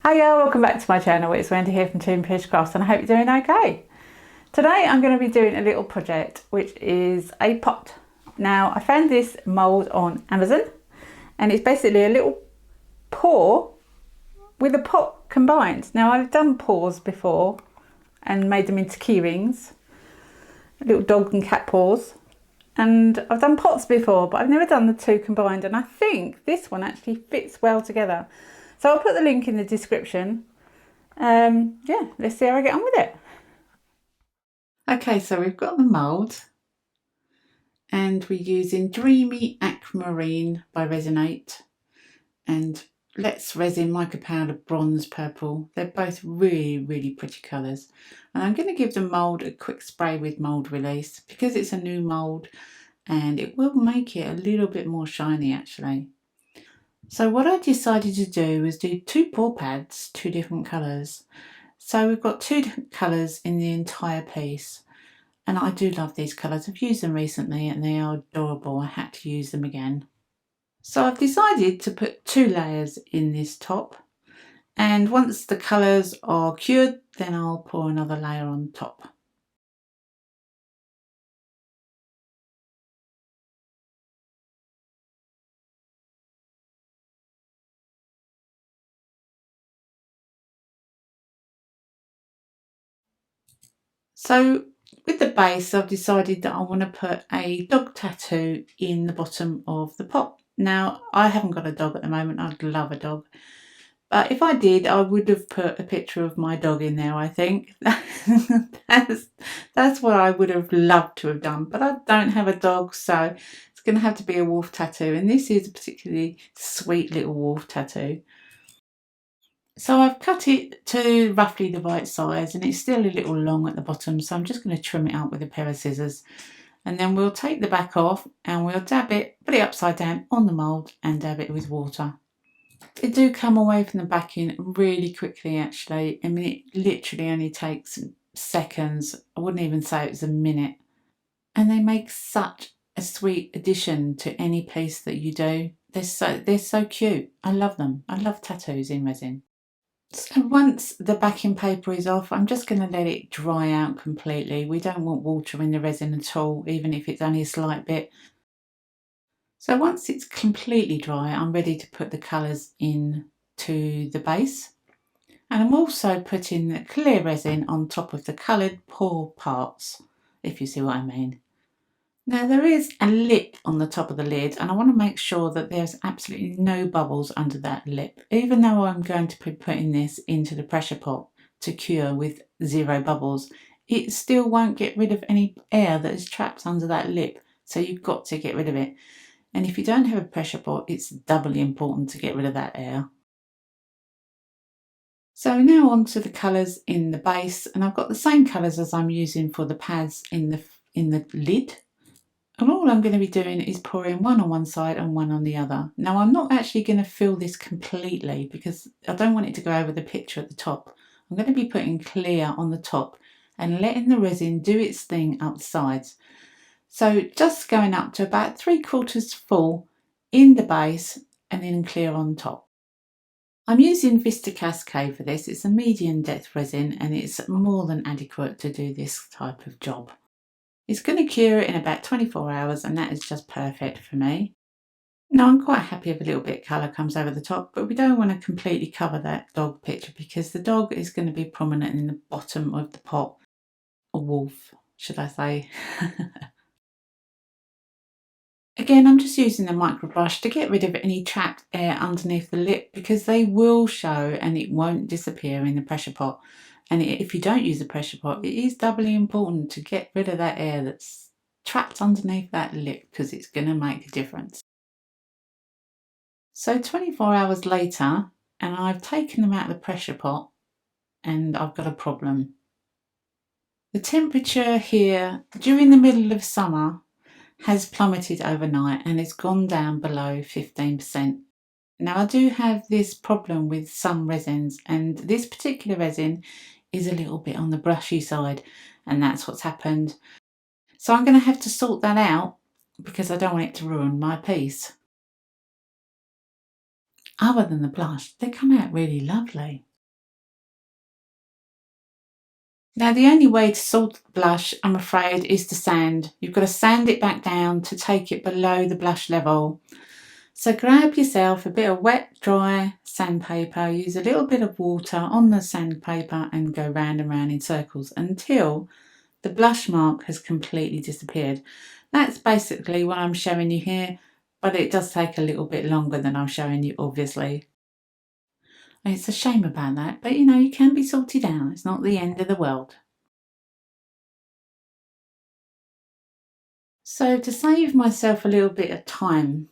Hiya, welcome back to my channel. It's Wendy here from Toonpish Crafts and I hope you're doing okay. Today I'm going to be doing a little project which is a pot. Now I found this mould on Amazon and it's basically a little paw with a pot combined. Now I've done paws before and made them into key rings, little dog and cat paws, and I've done pots before but I've never done the two combined, and I think this one actually fits well together. So I'll put the link in the description. Yeah, let's see how I get on with it. Okay, so we've got the mould and we're using Dreamy Aquamarine by Resonate and Let's Resin Mica Powder Bronze Purple. They're both really pretty colours. And I'm going to give the mould a quick spray with mould release because it's a new mould and it will make it a little bit more shiny actually. So what I decided to do was do two paw pads, two different colours. So we've got two different colours in the entire piece. And I do love these colours. I've used them recently and they are adorable. I had to use them again. So I've decided to put two layers in this top. And once the colours are cured, then I'll pour another layer on top. So with the base, I've decided that I want to put a dog tattoo in the bottom of the pot. Now, I haven't got a dog at the moment. I'd love a dog. But if I did, I would have put a picture of my dog in there, I think. that's what I would have loved to have done. But I don't have a dog, so it's going to have to be a wolf tattoo. And this is a particularly sweet little wolf tattoo. So I've cut it to roughly the right size and it's still a little long at the bottom, so I'm just going to trim it out with a pair of scissors. And then we'll take the back off and we'll dab it, put it upside down on the mould and dab it with water. They do come away from the backing really quickly actually. I mean, it literally only takes seconds. I wouldn't even say it was a minute. And they make such a sweet addition to any piece that you do. They're so cute. I love them. I love tattoos in resin. So once the backing paper is off, I'm just going to let it dry out completely. We don't want water in the resin at all, even if it's only a slight bit. So once it's completely dry, I'm ready to put the colours in to the base. And I'm also putting the clear resin on top of the coloured paw parts, if you see what I mean. Now there is a lip on the top of the lid and I want to make sure that there's absolutely no bubbles under that lip. Even though I'm going to be putting this into the pressure pot to cure with 0 bubbles, it still won't get rid of any air that is trapped under that lip. So you've got to get rid of it. And if you don't have a pressure pot, it's doubly important to get rid of that air. So now on to the colours in the base, and I've got the same colours as I'm using for the pads in the lid. And all I'm going to be doing is pouring one on one side and one on the other. Now I'm not actually going to fill this completely because I don't want it to go over the picture at the top. I'm going to be putting clear on the top and letting the resin do its thing up the sides. So just going up to about 3/4 full in the base and then clear on top. I'm using Vista Cascade for this. It's a medium depth resin and it's more than adequate to do this type of job. It's going to cure it in about 24 hours and that is just perfect for me. Now I'm quite happy if a little bit of colour comes over the top, but we don't want to completely cover that dog picture because the dog is going to be prominent in the bottom of the pot. A wolf, should I say. Again, I'm just using the micro brush to get rid of any trapped air underneath the lip because they will show and it won't disappear in the pressure pot. And if you don't use a pressure pot, it is doubly important to get rid of that air that's trapped underneath that lip because it's going to make a difference. So 24 hours later, and I've taken them out of the pressure pot and I've got a problem. The temperature here during the middle of summer has plummeted overnight and it's gone down below 15%. Now I do have this problem with some resins and this particular resin is a little bit on the brushy side and that's what's happened. So I'm going to have to sort that out because I don't want it to ruin my piece. Other than the blush, they come out really lovely. Now the only way to salt the blush, I'm afraid, is to sand. You've got to sand it back down to take it below the blush level. So grab yourself a bit of wet, dry sandpaper, use a little bit of water on the sandpaper and go round and round in circles until the blush mark has completely disappeared. That's basically what I'm showing you here, but it does take a little bit longer than I'm showing you, obviously. It's a shame about that, but you know, you can be salted down. It's not the end of the world. So to save myself a little bit of time,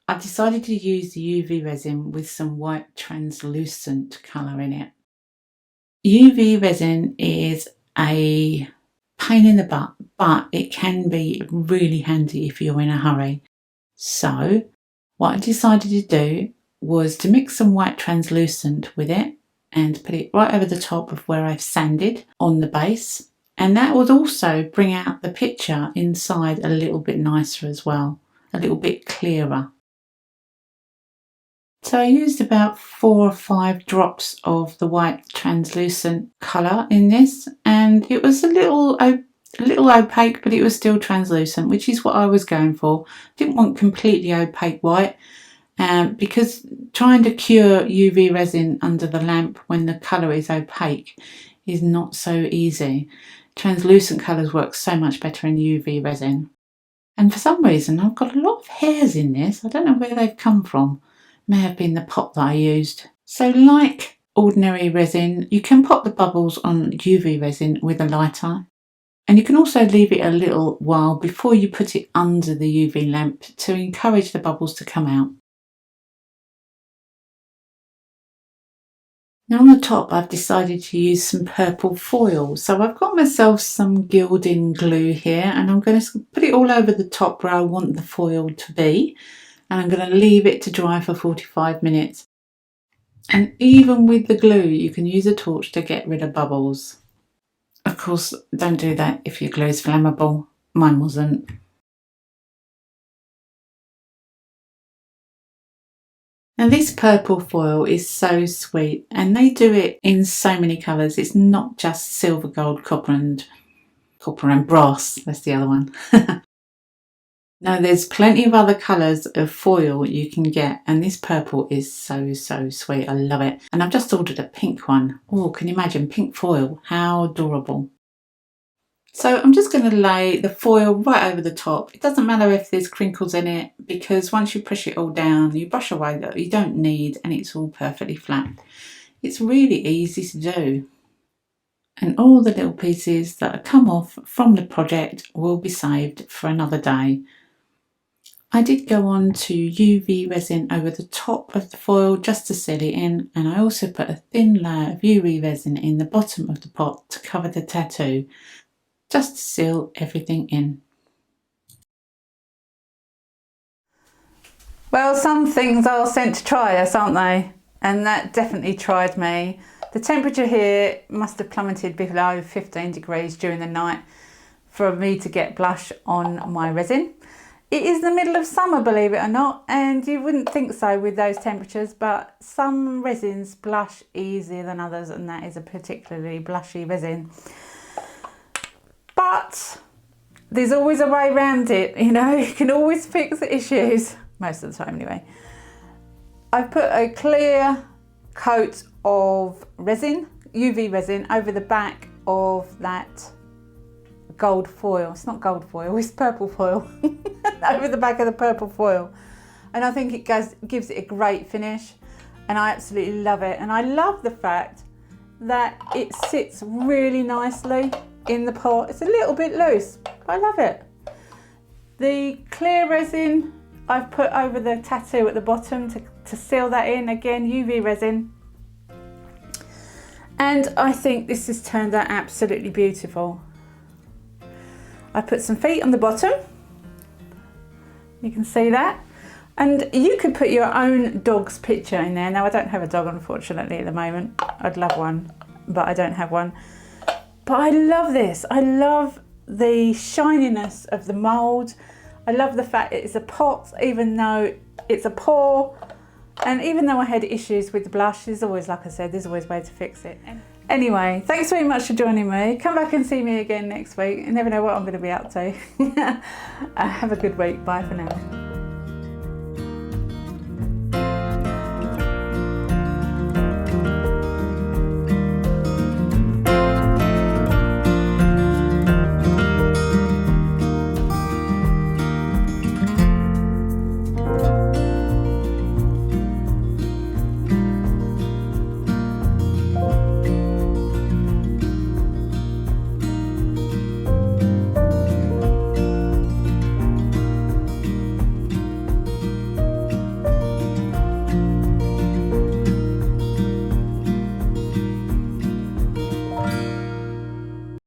I decided to use the UV resin with some white translucent colour in it. UV resin is a pain in the butt, but it can be really handy if you're in a hurry. So what I decided to do was to mix some white translucent with it and put it right over the top of where I've sanded on the base. And that would also bring out the picture inside a little bit nicer as well, a little bit clearer. So I used about 4 or 5 drops of the white translucent colour in this, and it was a little opaque, but it was still translucent, which is what I was going for. Didn't want completely opaque white, because trying to cure UV resin under the lamp when the colour is opaque is not so easy. Translucent colours work so much better in UV resin. And for some reason I've got a lot of hairs in this. I don't know where they've come from. May have been the pot that I used. So like ordinary resin, you can pop the bubbles on UV resin with a lighter, and you can also leave it a little while before you put it under the UV lamp to encourage the bubbles to come out. Now on the top I've decided to use some purple foil. So I've got myself some gilding glue here, and I'm going to put it all over the top where I want the foil to be. And I'm going to leave it to dry for 45 minutes. And even with the glue, you can use a torch to get rid of bubbles. Of course, don't do that if your glue is flammable. Mine wasn't. Now this purple foil is so sweet, and they do it in so many colours. It's not just silver, gold, copper and brass. That's the other one. Now there's plenty of other colours of foil you can get, and this purple is so sweet. I love it. And I've just ordered a pink one. Oh, can you imagine pink foil? How adorable. So I'm just going to lay the foil right over the top. It doesn't matter if there's crinkles in it, because once you push it all down, you brush away that you don't need, and it's all perfectly flat. It's really easy to do. And all the little pieces that come off from the project will be saved for another day. I did go on to UV resin over the top of the foil just to seal it in, and I also put a thin layer of UV resin in the bottom of the pot to cover the tattoo, just to seal everything in. Well, some things are sent to try us, aren't they? And that definitely tried me. The temperature here must have plummeted below 15 degrees during the night for me to get blush on my resin. It is the middle of summer, believe it or not, and you wouldn't think so with those temperatures, but some resins blush easier than others, and that is a particularly blushy resin. But there's always a way around it, you know, you can always fix the issues, most of the time anyway. I've put a clear coat of resin, UV resin, over the back of that gold foil. It's not gold foil, it's purple foil. Over the back of the purple foil, and I think it gives it a great finish, and I absolutely love it. And I love the fact that it sits really nicely in the pot. It's a little bit loose, but I love it. The clear resin I've put over the tattoo at the bottom to seal that in, again UV resin, and I think this has turned out absolutely beautiful. I put some feet on the bottom, you can see that, and you could put your own dog's picture in there. Now I don't have a dog unfortunately at the moment. I'd love one, but I don't have one. But I love this. I love the shininess of the mould. I love the fact it's a pot, even though it's a pour, and even though I had issues with the blush, there's always, like I said, there's always ways to fix it. Anyway, thanks very much for joining me. Come back and see me again next week. You never know what I'm going to be up to. Have a good week. Bye for now.